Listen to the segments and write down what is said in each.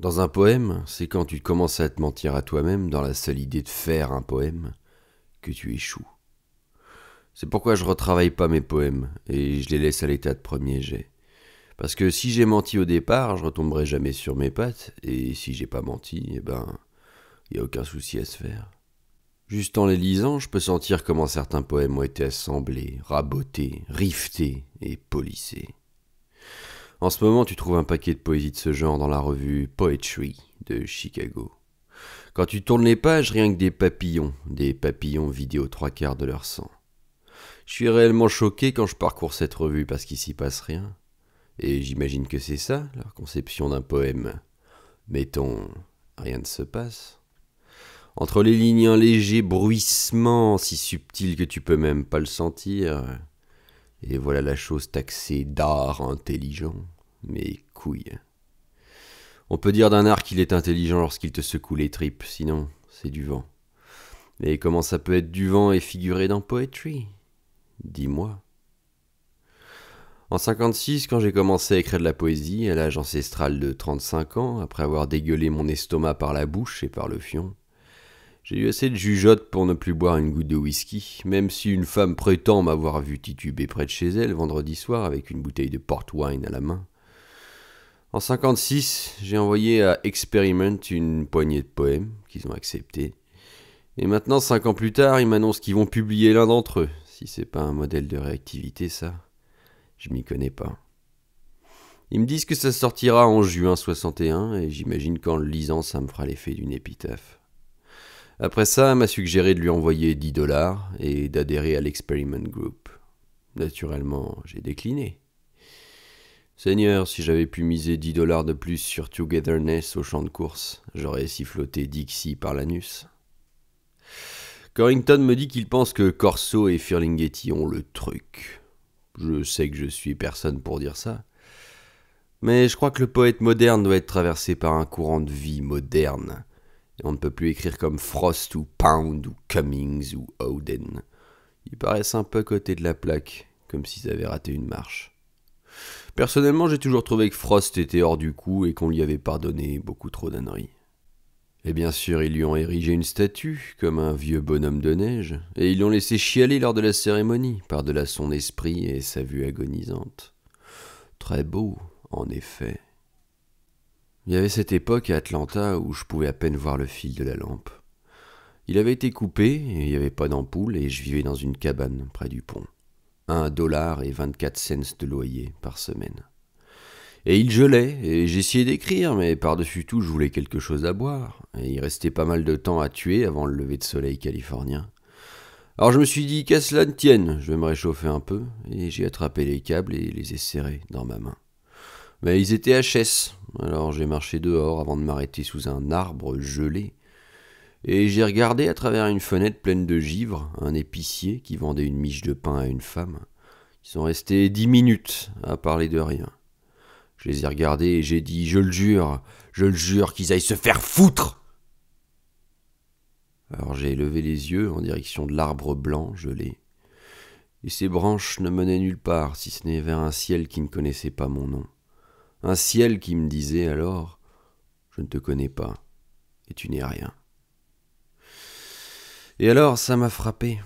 Dans un poème, c'est quand tu commences à te mentir à toi-même dans la seule idée de faire un poème que tu échoues. C'est pourquoi je retravaille pas mes poèmes et je les laisse à l'état de premier jet. Parce que si j'ai menti au départ, je retomberai jamais sur mes pattes, et si j'ai pas menti, y a aucun souci à se faire. Juste en les lisant, je peux sentir comment certains poèmes ont été assemblés, rabotés, riftés et polissés. En ce moment, tu trouves un paquet de poésie de ce genre dans la revue Poetry de Chicago. Quand tu tournes les pages, rien que des papillons vidés aux trois quarts de leur sang. Je suis réellement choqué quand je parcours cette revue parce qu'il s'y passe rien. Et j'imagine que c'est ça, leur conception d'un poème. Mettons, rien ne se passe. Entre les lignes, un léger bruissement si subtil que tu peux même pas le sentir. Et voilà la chose taxée d'art intelligent. Mais couilles. On peut dire d'un art qu'il est intelligent lorsqu'il te secoue les tripes, sinon c'est du vent. Mais comment ça peut être du vent et figurer dans Poetry ? Dis-moi. En 56, quand j'ai commencé à écrire de la poésie, à l'âge ancestral de 35 ans, après avoir dégueulé mon estomac par la bouche et par le fion, j'ai eu assez de jugeote pour ne plus boire une goutte de whisky, même si une femme prétend m'avoir vu tituber près de chez elle vendredi soir avec une bouteille de port wine à la main. En 56, j'ai envoyé à Experiment une poignée de poèmes qu'ils ont acceptés. Et maintenant, 5 ans plus tard, ils m'annoncent qu'ils vont publier l'un d'entre eux. Si c'est pas un modèle de réactivité, ça, je m'y connais pas. Ils me disent que ça sortira en juin 61, et j'imagine qu'en le lisant, ça me fera l'effet d'une épitaphe. Après ça, elle m'a suggéré de lui envoyer $10 et d'adhérer à l'Experiment Group. Naturellement, j'ai décliné. Seigneur, si j'avais pu miser $10 de plus sur Togetherness au champ de course, j'aurais siffloté Dixie par l'anus. Corrington me dit qu'il pense que Corso et Ferlinghetti ont le truc. Je sais que je suis personne pour dire ça. Mais je crois que le poète moderne doit être traversé par un courant de vie moderne. Et on ne peut plus écrire comme Frost ou Pound ou Cummings ou Oden. Ils paraissent un peu à côté de la plaque, comme s'ils avaient raté une marche. Personnellement, j'ai toujours trouvé que Frost était hors du coup et qu'on lui avait pardonné beaucoup trop d'âneries. Et bien sûr, ils lui ont érigé une statue, comme un vieux bonhomme de neige, et ils l'ont laissé chialer lors de la cérémonie, par-delà son esprit et sa vue agonisante. Très beau, en effet. Il y avait cette époque à Atlanta où je pouvais à peine voir le fil de la lampe. Il avait été coupé, et il n'y avait pas d'ampoule, et je vivais dans une cabane près du pont. $1 et 24 cents de loyer par semaine. Et il gelait, et j'essayais d'écrire, mais par-dessus tout, je voulais quelque chose à boire, et il restait pas mal de temps à tuer avant le lever de soleil californien. Alors je me suis dit qu'à cela ne tienne, je vais me réchauffer un peu, et j'ai attrapé les câbles et les ai serrés dans ma main. Mais ils étaient HS, alors j'ai marché dehors avant de m'arrêter sous un arbre gelé, et j'ai regardé à travers une fenêtre pleine de givre un épicier qui vendait une miche de pain à une femme. Ils sont restés 10 minutes à parler de rien. Je les ai regardés et j'ai dit « je le jure qu'ils aillent se faire foutre !» Alors j'ai levé les yeux en direction de l'arbre blanc gelé. Et ses branches ne menaient nulle part, si ce n'est vers un ciel qui ne connaissait pas mon nom. Un ciel qui me disait alors « je ne te connais pas, et tu n'es rien ». Et alors ça m'a frappé.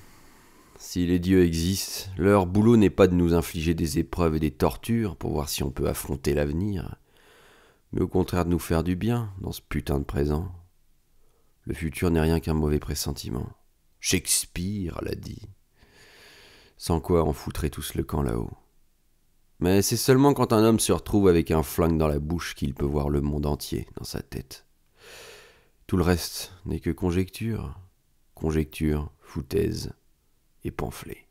Si les dieux existent, leur boulot n'est pas de nous infliger des épreuves et des tortures pour voir si on peut affronter l'avenir, mais au contraire de nous faire du bien dans ce putain de présent. Le futur n'est rien qu'un mauvais pressentiment. Shakespeare l'a dit. Sans quoi on foutrait tous le camp là-haut. Mais c'est seulement quand un homme se retrouve avec un flingue dans la bouche qu'il peut voir le monde entier dans sa tête. Tout le reste n'est que conjecture, foutaise et pamphlet.